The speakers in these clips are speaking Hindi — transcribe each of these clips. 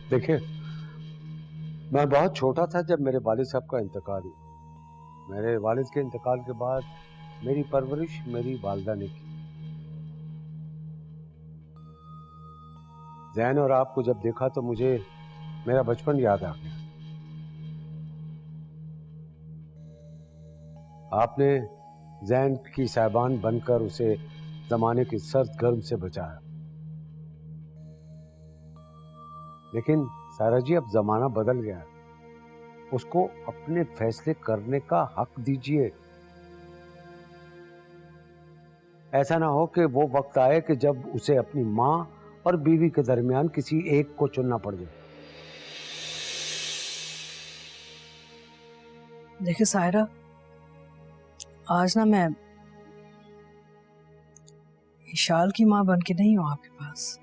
देखिए, मैं बहुत छोटा था जब मेरे वालिद साहब का इंतकाल हुआ। मेरे वालिद के इंतकाल के बाद मेरी परवरिश मेरी वालिदा ने की। जैन और आपको जब देखा तो मुझे मेरा बचपन याद आ गया। आपने जैन की साहिबान बनकर उसे जमाने की सर्द गर्म से बचाया। लेकिन सारा जी, अब जमाना बदल गया है। उसको अपने फैसले करने का हक दीजिए। ऐसा ना हो कि वो वक्त आए कि जब उसे अपनी माँ और बीवी के दरमियान किसी एक को चुनना पड़ जाए। देखिए सायरा, आज ना मैं इशाल की माँ बन के नहीं हूँ आपके पास।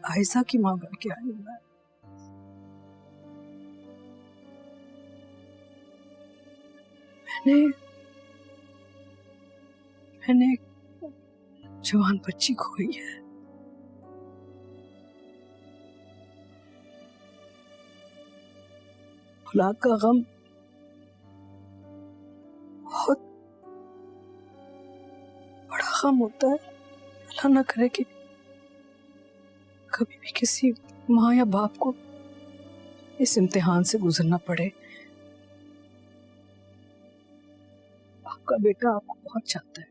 आयशा की माँ बन के आई हूँ मैं। मैंने एक जवान बच्ची खोई है। औलाद का गम बहुत बड़ा गम होता है। अल्लाह ना करे कि कभी भी किसी माँ या बाप को इस इम्तिहान से गुजरना पड़े। आपका बेटा आपको बहुत चाहता है,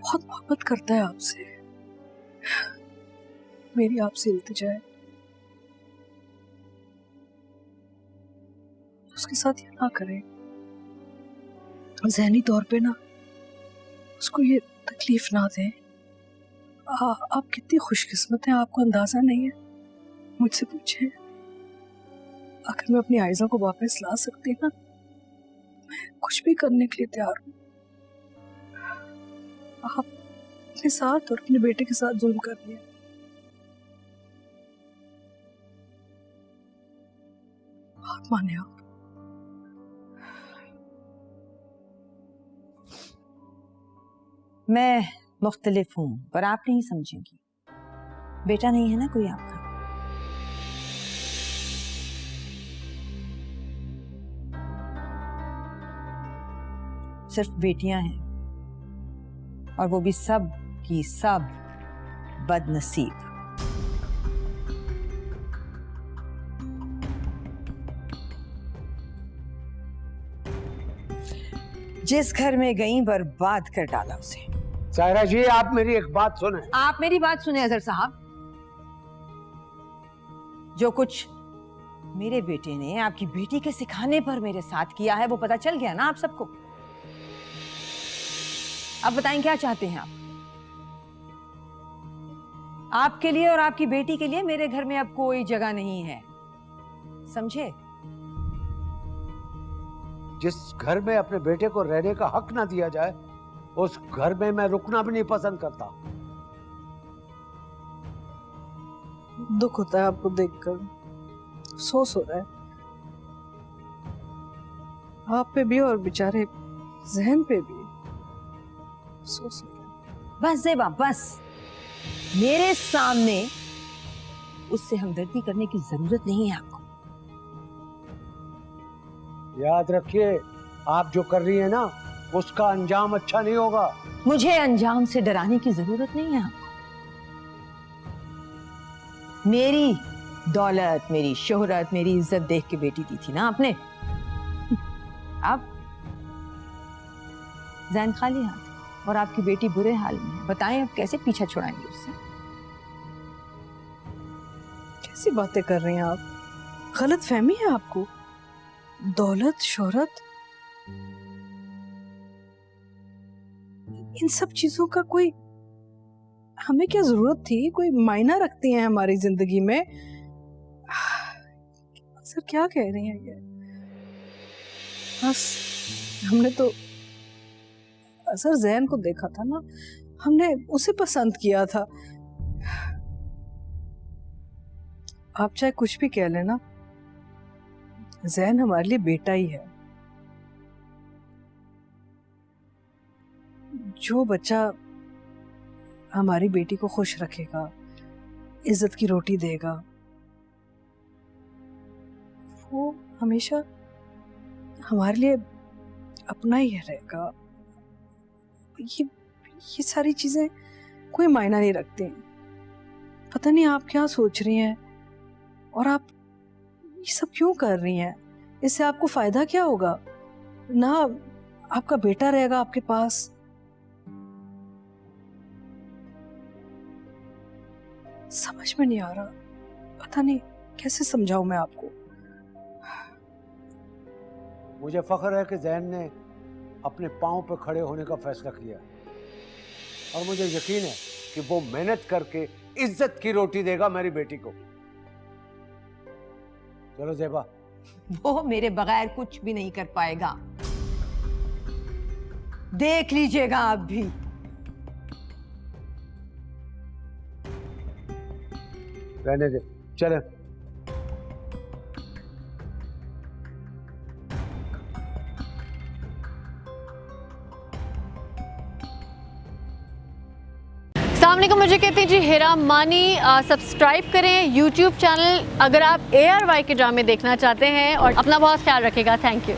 बहुत मोहब्बत करता है आपसे। मेरी आपसे इल्तिजा है, उसके साथ ये ना करें। ज़हनी तौर पे ना उसको ये तकलीफ ना दें। आप कितनी खुशकिस्मत हैं, आपको अंदाजा नहीं है। मुझसे पूछे, अगर मैं अपनी आयज़ा को वापस ला सकती ना, मैं कुछ भी करने के लिए तैयार हूँ। आप अपने साथ और अपने बेटे के साथ जुल्म कर दिया। बात माने आप। मैं मुख्तलिफ हूँ पर आप नहीं समझेंगी। बेटा नहीं है ना कोई आपका। सिर्फ बेटियां हैं, और वो भी सब की सब बदनसीब। जिस घर में गई बर्बाद कर डाला उसे। सायरा जी, आप मेरी एक बात सुने। आप मेरी बात सुने अजहर साहब। जो कुछ मेरे बेटे ने आपकी बेटी के सिखाने पर मेरे साथ किया है वो पता चल गया ना आप सबको। अब बताएं क्या चाहते हैं आप। आपके लिए और आपकी बेटी के लिए मेरे घर में अब कोई जगह नहीं है, समझे? जिस घर में अपने बेटे को रहने का हक ना दिया जाए, उस घर में मैं रुकना भी नहीं पसंद करता। दुख होता है आपको देखकर, अफसोस हो रहा है आप पे भी और बेचारे जहन पे भी अफसोस हो रहा है। बस जेबा बस, मेरे सामने उससे हमदर्दी करने की जरूरत नहीं है आपको। याद रखिए, आप जो कर रही है ना, उसका अंजाम अच्छा नहीं होगा। मुझे अंजाम से डराने की जरूरत नहीं है आपको। मेरी दौलत, मेरी शोहरत, मेरी इज्जत देख के बेटी दी थी ना आपने। अब जैन खाली हाथ और आपकी बेटी बुरे हाल में है। बताएं अब कैसे पीछा छुड़ाएंगे उससे? कैसी बातें कर रही हैं आप? गलत फहमी है आपको। दौलत, शोहरत, इन सब चीजों का कोई हमें क्या जरूरत थी? कोई मायना रखती हैं हमारी जिंदगी में? सर क्या कह रही हैं ये? बस हमने तो असर जैन को देखा था ना, हमने उसे पसंद किया था। आप चाहे कुछ भी कह लेना, जैन हमारे लिए बेटा ही है। जो बच्चा हमारी बेटी को खुश रखेगा, इज्जत की रोटी देगा, वो हमेशा हमारे लिए अपना ही रहेगा। ये सारी चीजें कोई मायना नहीं रखती। पता नहीं आप क्या सोच रही हैं और आप ये सब क्यों कर रही हैं? इससे आपको फायदा क्या होगा? ना आपका बेटा रहेगा आपके पास। समझ में नहीं आ रहा, पता नहीं कैसे समझाऊं मैं आपको। मुझे फख्र है कि जैन ने अपने पाँव पर खड़े होने का फैसला किया और मुझे यकीन है कि वो मेहनत करके इज्जत की रोटी देगा मेरी बेटी को। चलो ज़ेबा। वो मेरे बगैर कुछ भी नहीं कर पाएगा, देख लीजिएगा आप भी। रहने दे, चले। अस्सलामुअलैकुम, मुझे कहते हैं जी हेरा मानी। सब्सक्राइब करें YouTube चैनल अगर आप ARY के ड्रामे देखना चाहते हैं और अपना बहुत ख्याल रखिएगा। Thank you.